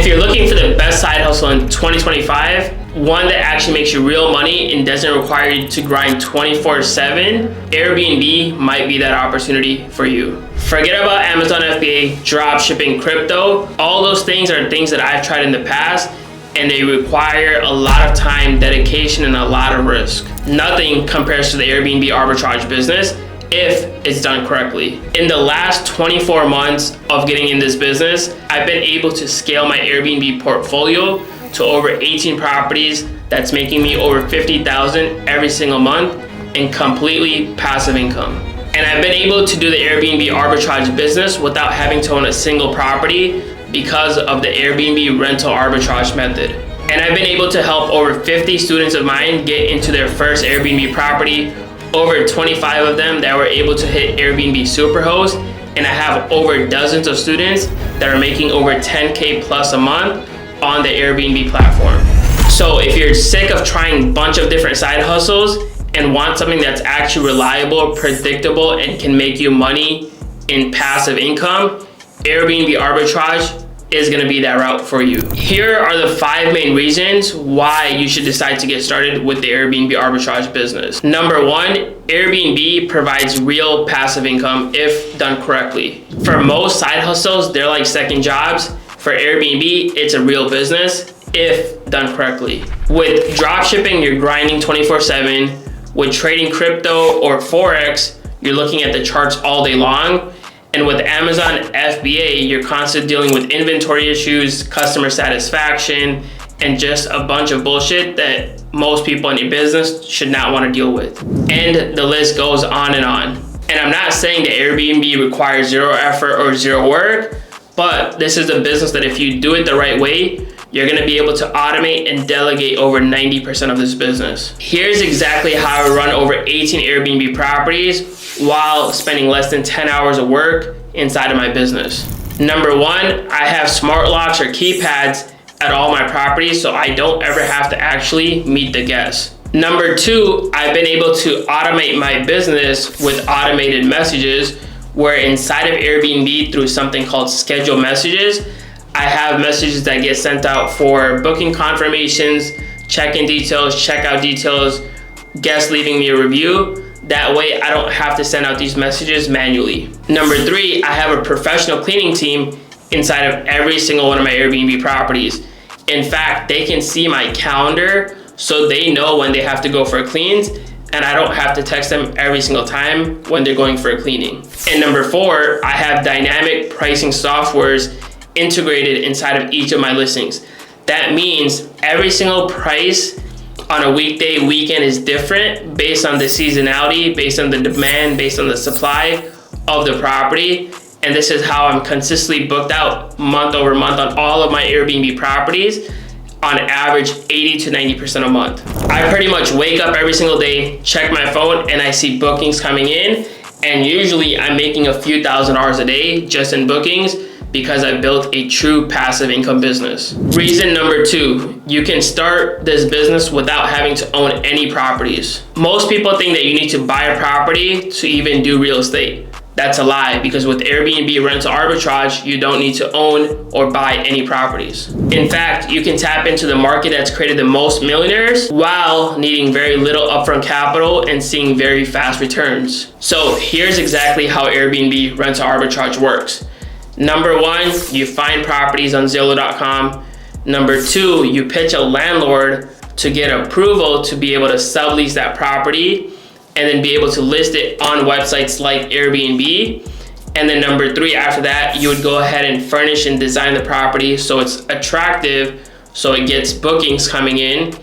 If you're looking for the best side hustle in 2025, one that actually makes you real money and doesn't require you to grind 24/7, Airbnb might be that opportunity for you. Forget about Amazon FBA, drop shipping, crypto. All those things are things that I've tried in the past, and they require a lot of time, dedication, and a lot of risk. Nothing compares to the Airbnb arbitrage business if it's done correctly. In the last 24 months of getting in this business, I've been able to scale my Airbnb portfolio to over 18 properties. That's making me over $50,000 every single month in completely passive income. And I've been able to do the Airbnb arbitrage business without having to own a single property because of the Airbnb rental arbitrage method. And I've been able to help over 50 students of mine get into their first Airbnb property, over 25 of them that were able to hit Airbnb Superhost, and I have over dozens of students that are making over 10K plus a month on the Airbnb platform. So if you're sick of trying a bunch of different side hustles and want something that's actually reliable, predictable, and can make you money in passive income, Airbnb arbitrage is gonna be that route for you. Here are the 5 main reasons why you should decide to get started with the Airbnb arbitrage business. Number 1, Airbnb provides real passive income if done correctly. For most side hustles, they're like second jobs. For Airbnb, it's a real business if done correctly. With dropshipping, you're grinding 24/7. With trading crypto or Forex, you're looking at the charts all day long. And with Amazon FBA, you're constantly dealing with inventory issues, customer satisfaction, and just a bunch of bullshit that most people in your business should not want to deal with. And the list goes on and on. And I'm not saying that Airbnb requires zero effort or zero work, but this is a business that if you do it the right way, you're gonna be able to automate and delegate over 90% of this business. Here's exactly how I run over 18 Airbnb properties while spending less than 10 hours of work inside of my business. Number 1, I have smart locks or keypads at all my properties, so I don't ever have to actually meet the guests. Number 2, I've been able to automate my business with automated messages, where inside of Airbnb through something called schedule messages, I have messages that get sent out for booking confirmations, check-in details, checkout details, guests leaving me a review. That way I don't have to send out these messages manually. Number 3, I have a professional cleaning team inside of every single one of my Airbnb properties. In fact, they can see my calendar so they know when they have to go for cleans, and I don't have to text them every single time when they're going for a cleaning. And number 4, I have dynamic pricing softwares integrated inside of each of my listings. That means every single price on a weekday, weekend is different based on the seasonality, based on the demand, based on the supply of the property. And this is how I'm consistently booked out month over month on all of my Airbnb properties, on average 80 to 90% a month. I pretty much wake up every single day, check my phone, and I see bookings coming in. And usually I'm making a few $1,000s a day just in bookings, because I built a true passive income business. Reason number 2, you can start this business without having to own any properties. Most people think that you need to buy a property to even do real estate. That's a lie, because with Airbnb rental arbitrage, you don't need to own or buy any properties. In fact, you can tap into the market that's created the most millionaires while needing very little upfront capital and seeing very fast returns. So here's exactly how Airbnb rental arbitrage works. Number 1, you find properties on Zillow.com. Number 2, you pitch a landlord to get approval to be able to sublease that property and then be able to list it on websites like Airbnb. And then number 3, after that, you would go ahead and furnish and design the property so it's attractive, so it gets bookings coming in.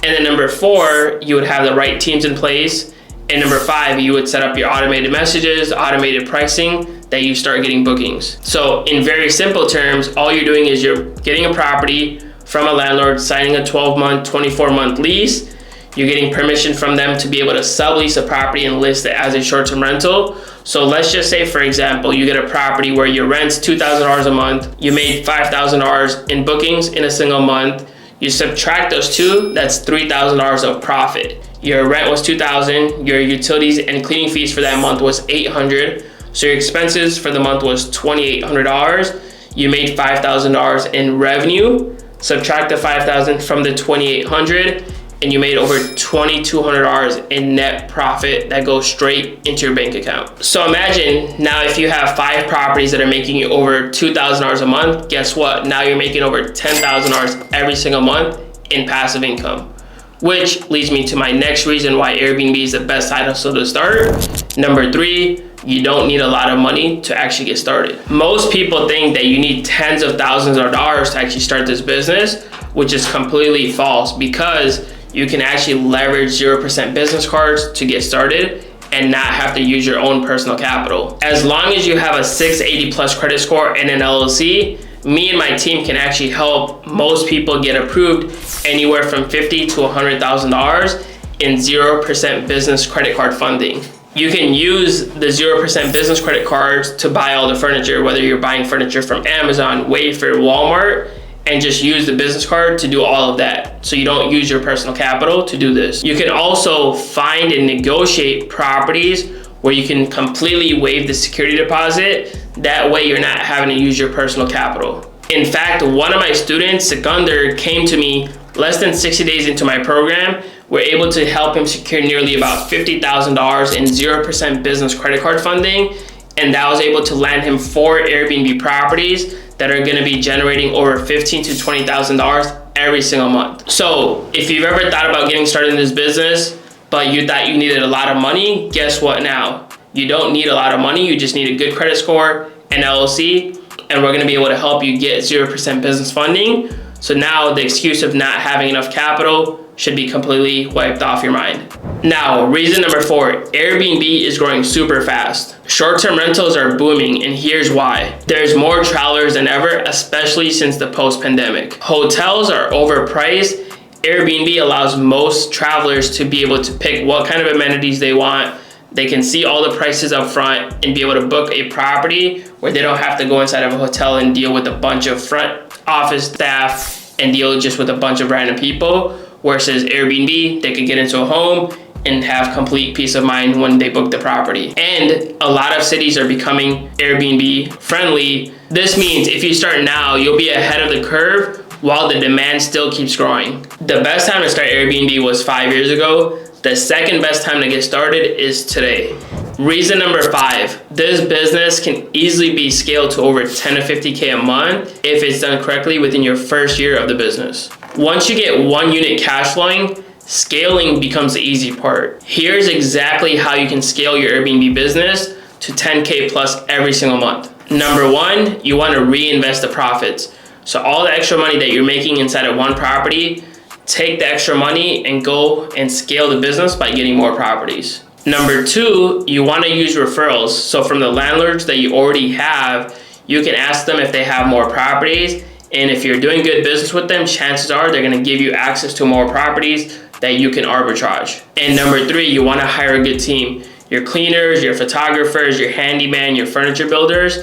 And then number 4, you would have the right teams in place. And number 5, you would set up your automated messages, automated pricing, that you start getting bookings. So in very simple terms, all you're doing is you're getting a property from a landlord, signing a 12-month, 24-month lease. You're getting permission from them to be able to sublease a property and list it as a short-term rental. So let's just say, for example, you get a property where your rent's $2,000 a month. You made $5,000 in bookings in a single month. You subtract those two, that's $3,000 of profit. Your rent was $2,000, your utilities and cleaning fees for that month was $800. So your expenses for the month was $2,800. you made $5,000 in revenue, subtract the $5,000 from the $2,800, and you made over $2,200 in net profit that goes straight into your bank account. So imagine now if you have 5 properties that are making you over $2,000 a month, guess what? Now you're making over $10,000 every single month in passive income. Which leads me to my next reason why Airbnb is the best side hustle to start. Number 3, you don't need a lot of money to actually get started. Most people think that you need tens of thousands of dollars to actually start this business, which is completely false, because you can actually leverage 0% business cards to get started and not have to use your own personal capital. As long as you have a 680 plus credit score and an LLC, me and my team can actually help most people get approved anywhere from $50,000 to $100,000 in 0% business credit card funding. You can use the 0% business credit cards to buy all the furniture, whether you're buying furniture from Amazon, Wayfair, Walmart, and just use the business card to do all of that. So you don't use your personal capital to do this. You can also find and negotiate properties where you can completely waive the security deposit. That way you're not having to use your personal capital. In fact, one of my students, Sikander, came to me less than 60 days into my program. We're able to help him secure nearly about $50,000 in 0% business credit card funding. And that was able to land him 4 Airbnb properties that are gonna be generating over $15,000 to $20,000 every single month. So if you've ever thought about getting started in this business, but you thought you needed a lot of money, guess what now? You don't need a lot of money, you just need a good credit score, an LLC, and we're gonna be able to help you get 0% business funding. So now the excuse of not having enough capital should be completely wiped off your mind. Now, reason number 4, Airbnb is growing super fast. Short-term rentals are booming, and here's why. There's more travelers than ever, especially since the post-pandemic. Hotels are overpriced. Airbnb allows most travelers to be able to pick what kind of amenities they want. They can see all the prices up front and be able to book a property where they don't have to go inside of a hotel and deal with a bunch of front office staff and deal just with a bunch of random people. Versus Airbnb, they could get into a home and have complete peace of mind when they book the property. And a lot of cities are becoming Airbnb friendly. This means if you start now, you'll be ahead of the curve while the demand still keeps growing. The best time to start Airbnb was 5 years ago. The second best time to get started is today. Reason number 5, this business can easily be scaled to over 10 to 50K a month if it's done correctly within your first year of the business. Once you get 1 unit cash flowing, scaling becomes the easy part. Here's exactly how you can scale your Airbnb business to 10K plus every single month. Number 1, you want to reinvest the profits. So all the extra money that you're making inside of one property, take the extra money and go and scale the business by getting more properties. Number 2, you want to use referrals. So from the landlords that you already have, you can ask them if they have more properties. And if you're doing good business with them, chances are they're going to give you access to more properties that you can arbitrage. And number 3, you want to hire a good team. Your cleaners, your photographers, your handyman, your furniture builders,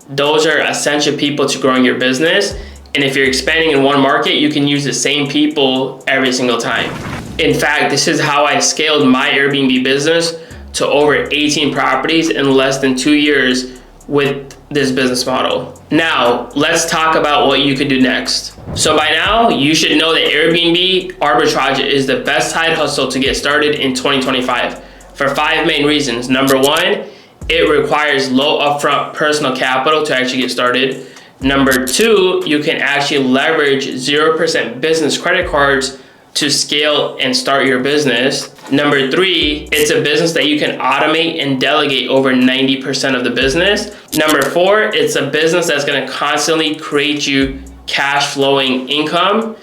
those are essential people to growing your business. And if you're expanding in one market, you can use the same people every single time. In fact, this is how I scaled my Airbnb business to over 18 properties in less than 2 years with this business model. Now, let's talk about what you could do next. So by now, you should know that Airbnb arbitrage is the best side hustle to get started in 2025 for 5 main reasons. Number 1, it requires low upfront personal capital to actually get started. Number 2, you can actually leverage 0% business credit cards to scale and start your business. Number 3, it's a business that you can automate and delegate over 90% of the business. Number 4, it's a business that's going to constantly create you cash flowing income.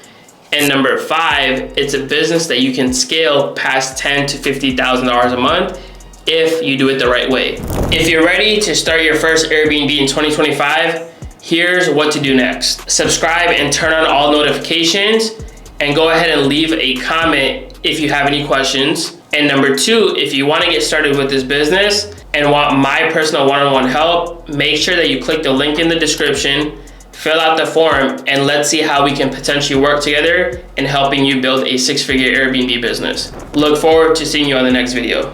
And number 5, it's a business that you can scale past $10,000 to $50,000 a month if you do it the right way. If you're ready to start your first Airbnb in 2025, here's what to do next. Subscribe and turn on all notifications, and go ahead and leave a comment if you have any questions. And number 2, if you want to get started with this business and want my personal one-on-one help, make sure that you click the link in the description, fill out the form, and let's see how we can potentially work together in helping you build a 6-figure Airbnb business. Look forward to seeing you on the next video.